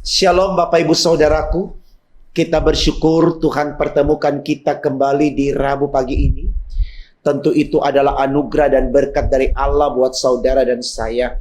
Shalom Bapak Ibu Saudaraku, kita bersyukur Tuhan pertemukan kita kembali di Rabu pagi ini. Tentu itu adalah anugerah dan berkat dari Allah buat saudara dan saya.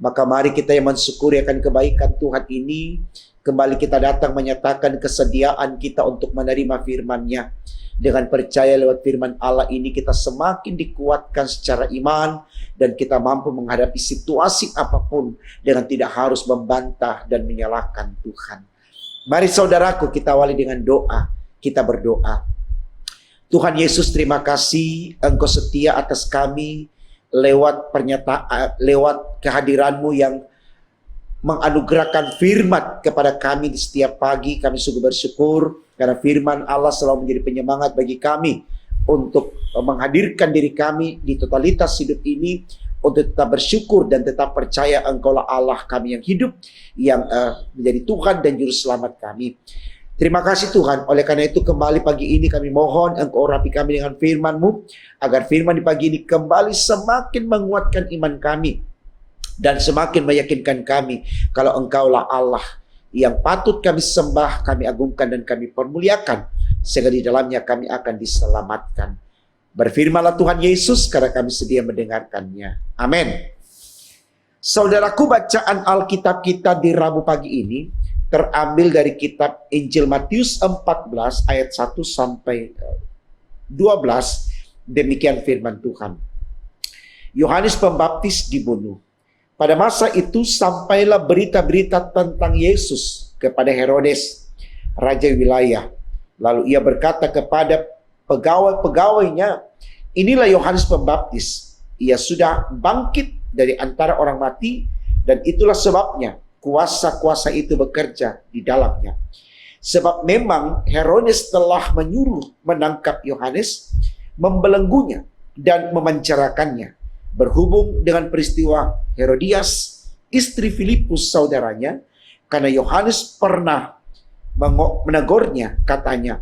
Maka mari kita yang mensyukuri akan kebaikan Tuhan ini. Kembali kita datang menyatakan kesediaan kita untuk menerima firman-Nya. Dengan percaya lewat firman Allah ini kita semakin dikuatkan secara iman. Dan kita mampu menghadapi situasi apapun dengan tidak harus membantah dan menyalahkan Tuhan. Mari saudaraku kita awali dengan doa. Kita berdoa. Tuhan Yesus, terima kasih Engkau setia atas kami lewat pernyataan, lewat kehadiran-Mu yang menganugerahkan firman kepada kami di setiap pagi. Kami sungguh bersyukur karena firman Allah selalu menjadi penyemangat bagi kami untuk menghadirkan diri kami di totalitas hidup ini, untuk tetap bersyukur dan tetap percaya Engkaulah Allah kami yang hidup, yang menjadi Tuhan dan Juru Selamat kami. Terima kasih Tuhan. Oleh karena itu kembali pagi ini kami mohon Engkau urapi kami dengan firman-Mu, agar firman di pagi ini kembali semakin menguatkan iman kami dan semakin meyakinkan kami kalau Engkaulah Allah yang patut kami sembah, kami agungkan dan kami permuliakan, sehingga di dalamnya kami akan diselamatkan. Berfirmanlah Tuhan Yesus, karena kami sedia mendengarkannya. Amin. Saudaraku, bacaan Alkitab kita di Rabu pagi ini terambil dari kitab Injil Matius 14 ayat 1 sampai 12. Demikian firman Tuhan. Yohanes Pembaptis dibunuh. Pada masa itu sampailah berita-berita tentang Yesus kepada Herodes, raja wilayah. Lalu ia berkata kepada pegawai-pegawainya, inilah Yohanes Pembaptis. Ia sudah bangkit dari antara orang mati, dan itulah sebabnya kuasa-kuasa itu bekerja di dalamnya. Sebab memang Herodes telah menyuruh menangkap Yohanes, membelenggunya dan memenjarakannya. Berhubung dengan peristiwa Herodias, istri Filipus saudaranya, karena Yohanes pernah menegurnya, katanya,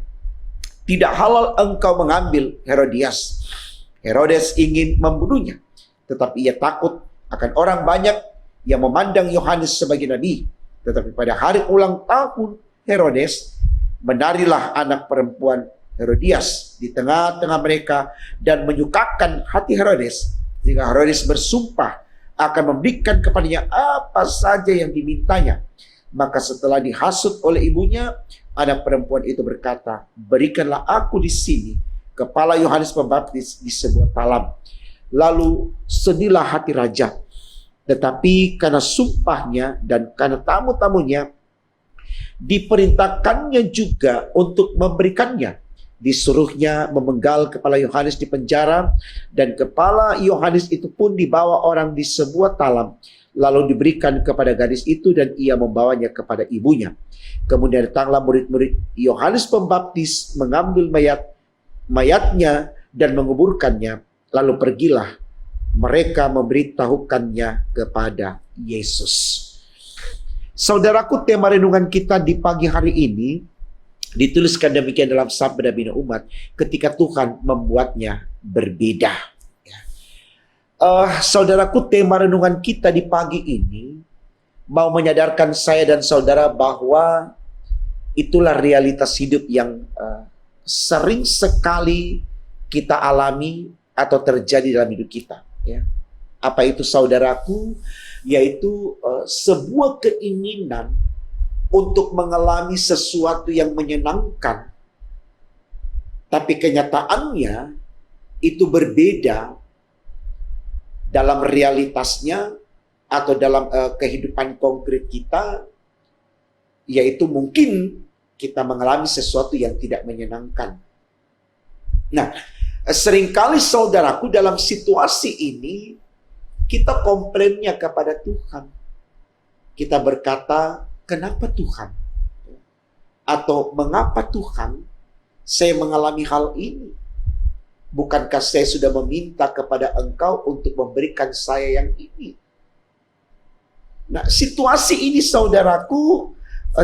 tidak halal engkau mengambil Herodias. Herodes ingin membunuhnya, tetapi ia takut akan orang banyak yang memandang Yohanes sebagai nabi. Tetapi pada hari ulang tahun Herodes, menarilah anak perempuan Herodias di tengah-tengah mereka dan menyukakan hati Herodes. Jika Herodes bersumpah akan memberikan kepadanya apa saja yang dimintanya. Maka setelah dihasut oleh ibunya, anak perempuan itu berkata, berikanlah aku di sini kepala Yohanes Pembaptis di sebuah talam. Lalu sedihlah hati raja. Tetapi karena sumpahnya dan karena tamu-tamunya, diperintahkannya juga untuk memberikannya. Disuruhnya memenggal kepala Yohanes di penjara, dan kepala Yohanes itu pun dibawa orang di sebuah talam, lalu diberikan kepada gadis itu dan ia membawanya kepada ibunya. Kemudian datanglah murid-murid Yohanes Pembaptis mengambil mayatnya dan menguburkannya, lalu pergilah mereka memberitahukannya kepada Yesus. Saudaraku, tema renungan kita di pagi hari ini dituliskan demikian dalam Sabda Bina Umat, ketika Tuhan membuatnya berbeda. Saudaraku, tema renungan kita di pagi ini mau menyadarkan saya dan saudara bahwa itulah realitas hidup yang sering sekali kita alami atau terjadi dalam hidup kita. Apa itu saudaraku? Yaitu sebuah keinginan untuk mengalami sesuatu yang menyenangkan, tapi kenyataannya itu berbeda dalam realitasnya atau dalam kehidupan konkret kita, yaitu mungkin kita mengalami sesuatu yang tidak menyenangkan. Nah, seringkali saudaraku dalam situasi ini kita komplainnya kepada Tuhan. Kita berkata, kenapa Tuhan? Atau mengapa Tuhan saya mengalami hal ini? Bukankah saya sudah meminta kepada Engkau untuk memberikan saya yang ini? Nah, situasi ini saudaraku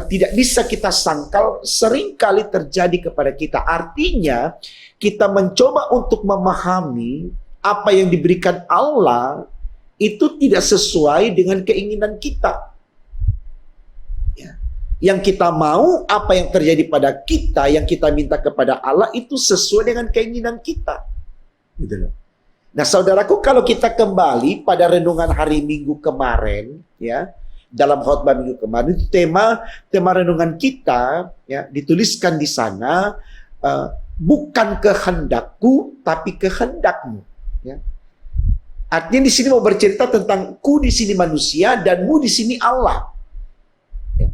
tidak bisa kita sangkal, seringkali terjadi kepada kita. Artinya kita mencoba untuk memahami apa yang diberikan Allah itu tidak sesuai dengan keinginan kita. Yang kita mau, apa yang terjadi pada kita, yang kita minta kepada Allah itu sesuai dengan keinginan kita. Gitu loh. Nah, saudaraku, kalau kita kembali pada renungan hari Minggu kemarin, ya, dalam khotbah Minggu kemarin, itu tema renungan kita, ya, dituliskan di sana, bukan kehendakku, tapi kehendakmu. Ya. Artinya di sini mau bercerita tentang ku di sini manusia dan mu di sini Allah. Ya.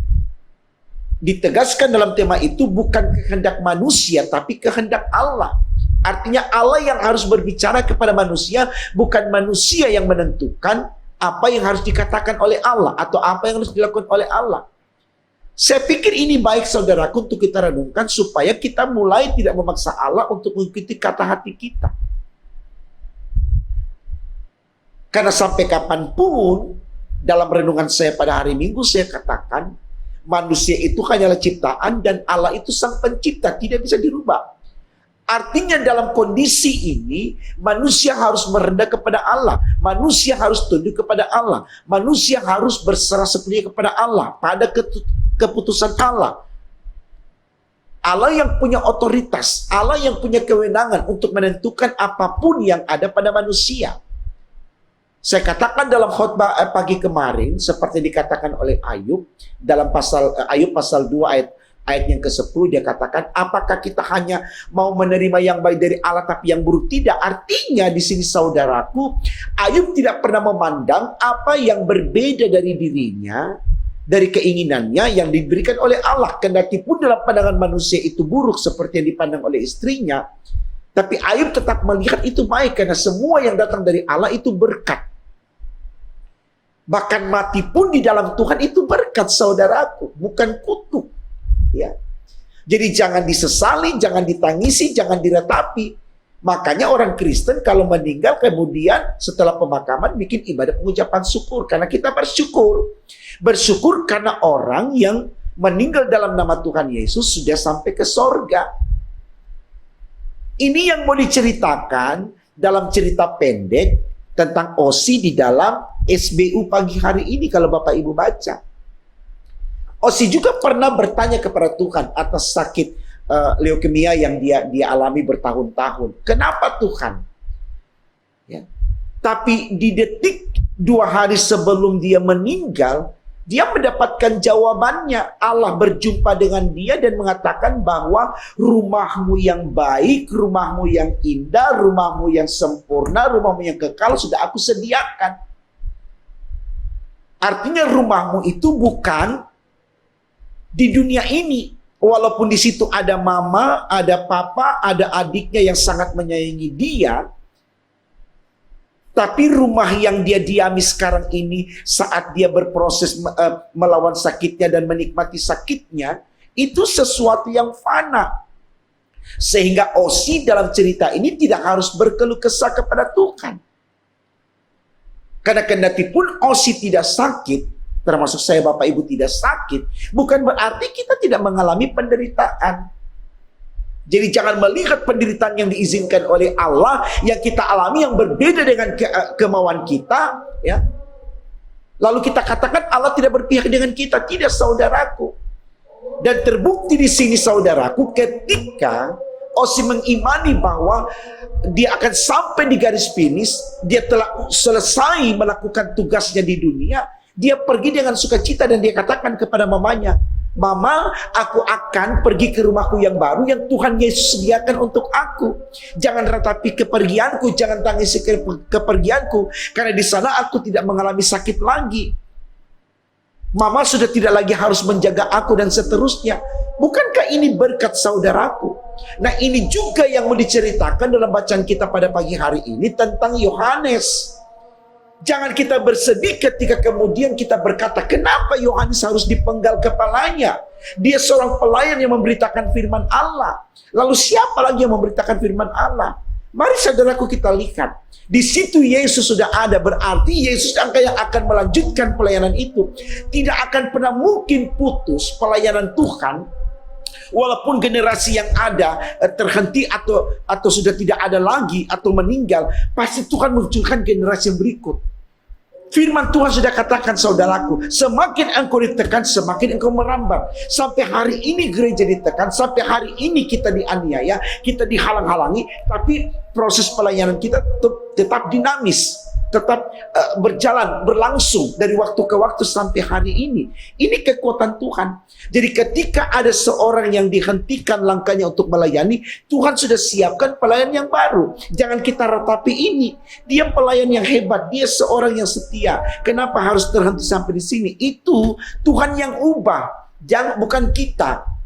Ditegaskan dalam tema itu bukan kehendak manusia, tapi kehendak Allah. Artinya Allah yang harus berbicara kepada manusia, bukan manusia yang menentukan apa yang harus dikatakan oleh Allah atau apa yang harus dilakukan oleh Allah. Saya pikir ini baik saudaraku untuk kita renungkan supaya kita mulai tidak memaksa Allah untuk mengikuti kata hati kita. Karena sampai kapanpun dalam renungan saya pada hari Minggu saya katakan manusia itu hanyalah ciptaan dan Allah itu sang pencipta, tidak bisa dirubah. Artinya dalam kondisi ini, manusia harus merendah kepada Allah. Manusia harus tunduk kepada Allah. Manusia harus berserah sepenuhnya kepada Allah. Pada keputusan Allah. Allah yang punya otoritas. Allah yang punya kewenangan untuk menentukan apapun yang ada pada manusia. Saya katakan dalam khotbah pagi kemarin, seperti dikatakan oleh Ayub, dalam Ayub pasal 2 ayat yang ke-10 dia katakan, apakah kita hanya mau menerima yang baik dari Allah tapi yang buruk tidak? Artinya di sini saudaraku, Ayub tidak pernah memandang apa yang berbeda dari dirinya, dari keinginannya yang diberikan oleh Allah. Kendati pun dalam pandangan manusia itu buruk seperti yang dipandang oleh istrinya, tapi Ayub tetap melihat itu baik karena semua yang datang dari Allah itu berkat. Bahkan mati pun di dalam Tuhan itu berkat saudaraku, bukan kutuk. Ya. Jadi jangan disesali, jangan ditangisi, jangan diratapi. Makanya orang Kristen kalau meninggal kemudian setelah pemakaman bikin ibadah pengucapan syukur. Karena kita bersyukur. Bersyukur karena orang yang meninggal dalam nama Tuhan Yesus sudah sampai ke sorga. Ini yang mau diceritakan dalam cerita pendek tentang Osi di dalam SBU pagi hari ini kalau Bapak Ibu baca. Osi juga pernah bertanya kepada Tuhan atas sakit leukemia yang dia alami bertahun-tahun. Kenapa Tuhan? Ya. Tapi di detik 2 hari sebelum dia meninggal, dia mendapatkan jawabannya. Allah berjumpa dengan dia dan mengatakan bahwa rumahmu yang baik, rumahmu yang indah, rumahmu yang sempurna, rumahmu yang kekal sudah aku sediakan. Artinya rumahmu itu bukan di dunia ini, walaupun di situ ada mama, ada papa, ada adiknya yang sangat menyayangi dia, tapi rumah yang dia diami sekarang ini saat dia berproses melawan sakitnya dan menikmati sakitnya, itu sesuatu yang fana. Sehingga Osi dalam cerita ini tidak harus berkeluh kesah kepada Tuhan. Karena kendati pun Osi tidak sakit, termasuk saya Bapak Ibu tidak sakit, bukan berarti kita tidak mengalami penderitaan. Jadi jangan melihat penderitaan yang diizinkan oleh Allah yang kita alami yang berbeda dengan kemauan kita, ya. Lalu kita katakan Allah tidak berpihak dengan kita. Tidak, saudaraku. Dan terbukti di sini saudaraku ketika Osi mengimani bahwa dia akan sampai di garis finish, dia telah selesai melakukan tugasnya di dunia. Dia pergi dengan sukacita dan dia katakan kepada mamanya, Mama, aku akan pergi ke rumahku yang baru yang Tuhan Yesus sediakan untuk aku. Jangan ratapi kepergianku, jangan tangisi kepergianku, karena di sana aku tidak mengalami sakit lagi. Mama sudah tidak lagi harus menjaga aku dan seterusnya. Bukankah ini berkat saudaraku? Nah, ini juga yang mau diceritakan dalam bacaan kita pada pagi hari ini tentang Yohanes. Jangan kita bersedih ketika kemudian kita berkata, kenapa Yohanes harus dipenggal kepalanya? Dia seorang pelayan yang memberitakan firman Allah. Lalu siapa lagi yang memberitakan firman Allah? Mari saudaraku kita lihat. Di situ Yesus sudah ada, berarti Yesus yang akan melanjutkan pelayanan itu. Tidak akan pernah mungkin putus pelayanan Tuhan. Walaupun generasi yang ada terhenti atau sudah tidak ada lagi atau meninggal, pasti Tuhan munculkan generasi yang berikut. Firman Tuhan sudah katakan, saudaraku, semakin engkau ditekan, semakin engkau merambat. Sampai hari ini gereja ditekan, sampai hari ini kita dianiaya, kita dihalang-halangi, tapi proses pelayanan kita tetap dinamis, tetap berjalan, berlangsung dari waktu ke waktu sampai hari ini. Ini kekuatan Tuhan. Jadi ketika ada seorang yang dihentikan langkahnya untuk melayani, Tuhan sudah siapkan pelayan yang baru. Jangan kita ratapi ini. Dia pelayan yang hebat, dia seorang yang setia. Kenapa harus terhenti sampai di sini? Itu Tuhan yang ubah, bukan kita.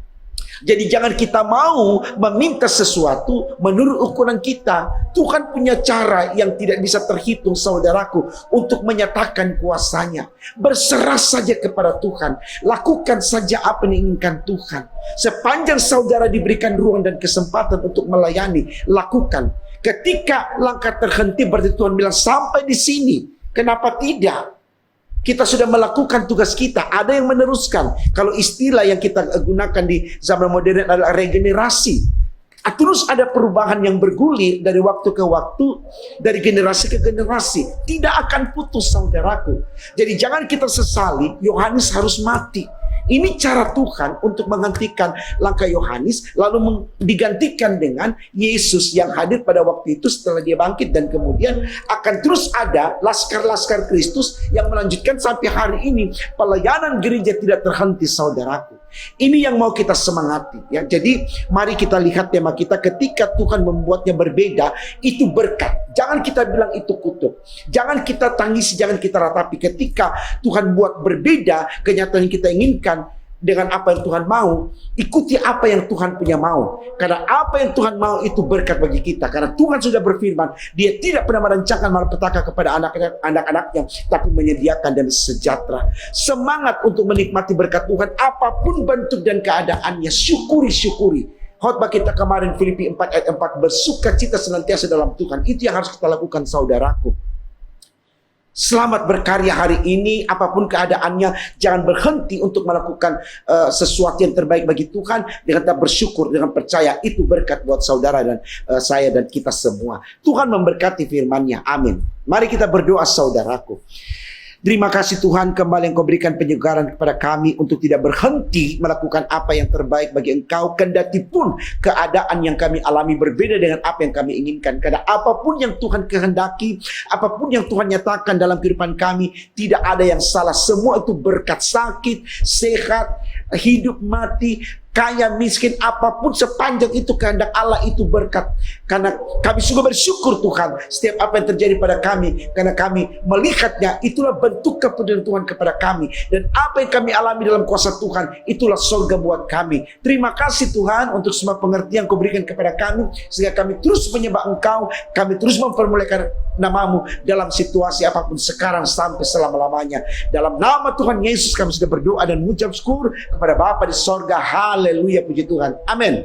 Jadi jangan kita mau meminta sesuatu menurut ukuran kita. Tuhan punya cara yang tidak bisa terhitung, saudaraku, untuk menyatakan kuasanya. Berserah saja kepada Tuhan. Lakukan saja apa yang diinginkan Tuhan. Sepanjang saudara diberikan ruang dan kesempatan untuk melayani, lakukan. Ketika langkah terhenti, berarti Tuhan bilang sampai di sini. Kenapa tidak? Kita sudah melakukan tugas kita, ada yang meneruskan. Kalau istilah yang kita gunakan di zaman modern adalah regenerasi. Terus ada perubahan yang bergulir dari waktu ke waktu, dari generasi ke generasi. Tidak akan putus, saudaraku. Jadi jangan kita sesali, Yohanes harus mati. Ini cara Tuhan untuk menghentikan langkah Yohanes, lalu digantikan dengan Yesus yang hadir pada waktu itu setelah dia bangkit. Dan kemudian akan terus ada laskar-laskar Kristus yang melanjutkan sampai hari ini. Pelayanan gereja tidak terhenti, saudaraku. Ini yang mau kita semangati, ya. Jadi mari kita lihat tema kita, ketika Tuhan membuatnya berbeda, itu berkat. Jangan kita bilang itu kutuk. Jangan kita tangisi, jangan kita ratapi. Ketika Tuhan buat berbeda kenyataan yang kita inginkan dengan apa yang Tuhan mau, ikuti apa yang Tuhan punya mau. Karena apa yang Tuhan mau itu berkat bagi kita. Karena Tuhan sudah berfirman, Dia tidak pernah merancangkan malapetaka kepada anak-anaknya, tapi menyediakan dan sejahtera. Semangat untuk menikmati berkat Tuhan, apapun bentuk dan keadaannya, syukuri. Khotbah kita kemarin Filipi 4 ayat 4, bersukacita senantiasa dalam Tuhan. Itu yang harus kita lakukan, saudaraku. Selamat berkarya hari ini, apapun keadaannya. Jangan berhenti untuk melakukan sesuatu yang terbaik bagi Tuhan. Dengan tetap bersyukur, dengan percaya. Itu berkat buat saudara dan saya dan kita semua. Tuhan memberkati firman-Nya. Amin. Mari kita berdoa, saudaraku. Terima kasih Tuhan, kembali Engkau berikan penyegaran kepada kami untuk tidak berhenti melakukan apa yang terbaik bagi Engkau, kendati pun keadaan yang kami alami berbeda dengan apa yang kami inginkan. Karena apapun yang Tuhan kehendaki, apapun yang Tuhan nyatakan dalam kehidupan kami, tidak ada yang salah. Semua itu berkat, sakit, sehat, hidup, mati, kaya, miskin, apapun sepanjang itu kehendak Allah, itu berkat. Karena kami sungguh bersyukur Tuhan setiap apa yang terjadi pada kami, karena kami melihatnya, itulah bentuk kepedulian Tuhan kepada kami. Dan apa yang kami alami dalam kuasa Tuhan, itulah surga buat kami. Terima kasih Tuhan untuk semua pengertian Kau berikan kepada kami, sehingga kami terus menyembah Engkau, kami terus mempermuliakan nama-Mu dalam situasi apapun sekarang sampai selama-lamanya. Dalam nama Tuhan Yesus kami sudah berdoa dan mengucap syukur kepada Bapa di sorga. Haleluya, puji Tuhan. Amin.